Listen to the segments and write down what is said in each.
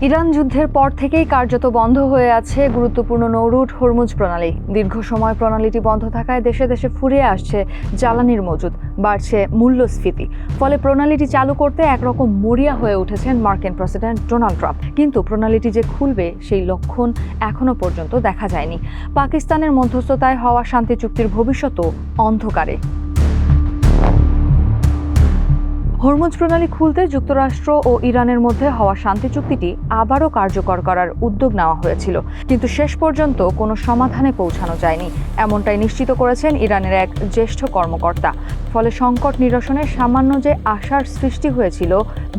Iran যুদ্ধের পর থেকেই কার্যত বন্ধ হয়ে আছে গুরুত্বপূর্ণ নৌরুট হরমুজ প্রণালী। দীর্ঘ সময় প্রণালীটি বন্ধ থাকায় দেশে দেশে ফুরিয়ে আসছে জ্বালানির মজুদ, বাড়ছে মূল্যস্ফীতি। ফলে প্রণালীটি চালু করতে একরকম মরিয়া হয়ে উঠেছেন মার্কিন প্রেসিডেন্ট ডোনাল্ড ট্রাম্প। কিন্তু প্রণালীটি যে খুলবে সেই লক্ষণ এখনো পর্যন্ত দেখা যায়নি। পাকিস্তানের মধ্যস্থতায় হওয়া শান্তি চুক্তির ভবিষ্যৎও অন্ধকারে। হরমুজ প্রণালী খুলতে যুক্তরাষ্ট্র ও ইরানের মধ্যে হওয়া শান্তি চুক্তিটি আবারও কার্যকর করার উদ্যোগ নেওয়া হয়েছিল, কিন্তু শেষ পর্যন্ত কোনো সমাধানে পৌঁছানো যায়নি, এমনটাই নিশ্চিত করেছেন ইরানের এক জ্যেষ্ঠ কর্মকর্তা। ফলে সংকট নিরসনের সামান্য যে আশার সৃষ্টি হয়েছিল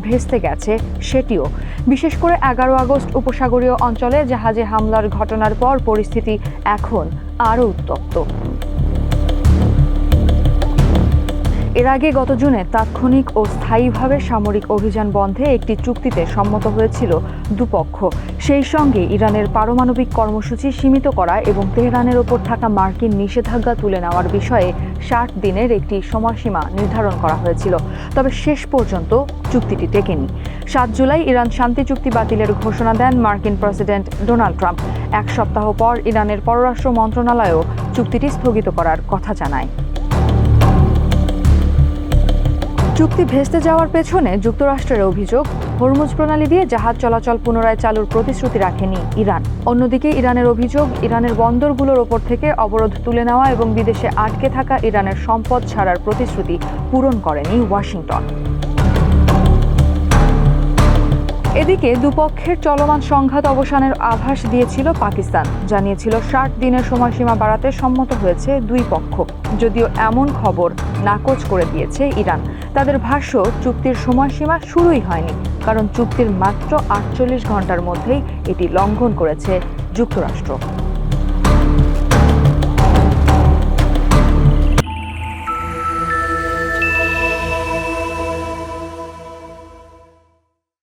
ভেস্তে গেছে সেটিও। বিশেষ করে 11 আগস্ট উপসাগরীয় অঞ্চলে জাহাজে হামলার ঘটনার পর পরিস্থিতি এখন আরও উত্তপ্ত। এর আগে গত জুনে তাৎক্ষণিক ও স্থায়ীভাবে সামরিক অভিযান বন্ধে একটি চুক্তিতে সম্মত হয়েছিল দুপক্ষ। সেই সঙ্গে ইরানের পারমাণবিক কর্মসূচি সীমিত করা এবং তেহরানের ওপর থাকা মার্কিন নিষেধাজ্ঞা তুলে নেওয়ার বিষয়ে 60 দিনের একটি সময়সীমা নির্ধারণ করা হয়েছিল। তবে শেষ পর্যন্ত চুক্তিটি টেকেনি। 7 জুলাই ইরান শান্তি চুক্তি বাতিলের ঘোষণা দেন মার্কিন প্রেসিডেন্ট ডোনাল্ড ট্রাম্প। এক সপ্তাহ পর ইরানের পররাষ্ট্র মন্ত্রণালয়ও চুক্তিটি স্থগিত করার কথা জানায়। চুক্তি ভেস্তে যাওয়ার পেছনে যুক্তরাষ্ট্রের অভিযোগ, হরমুজ প্রণালী দিয়ে জাহাজ চলাচল পুনরায় চালুর প্রতিশ্রুতি রাখেনি ইরান। অন্যদিকে ইরানের অভিযোগ, ইরানের বন্দরগুলোর ওপর থেকে অবরোধ তুলে নেওয়া এবং বিদেশে আটকে থাকা ইরানের সম্পদ ছাড়ার প্রতিশ্রুতি পূরণ করেনি ওয়াশিংটন। এদিকে দুপক্ষের চলমান সংঘাত অবসানের আভাস দিয়েছিল পাকিস্তান। জানিয়েছিল 60 দিনের সময়সীমা বাড়াতে সম্মত হয়েছে দুই পক্ষ। যদিও এমন খবর নাকচ করে দিয়েছে ইরান। তাদের ভাষ্য, চুক্তির সময়সীমা শুরুই হয়নি, কারণ চুক্তির মাত্র 48 ঘন্টার মধ্যেই এটি লঙ্ঘন করেছে যুক্তরাষ্ট্র।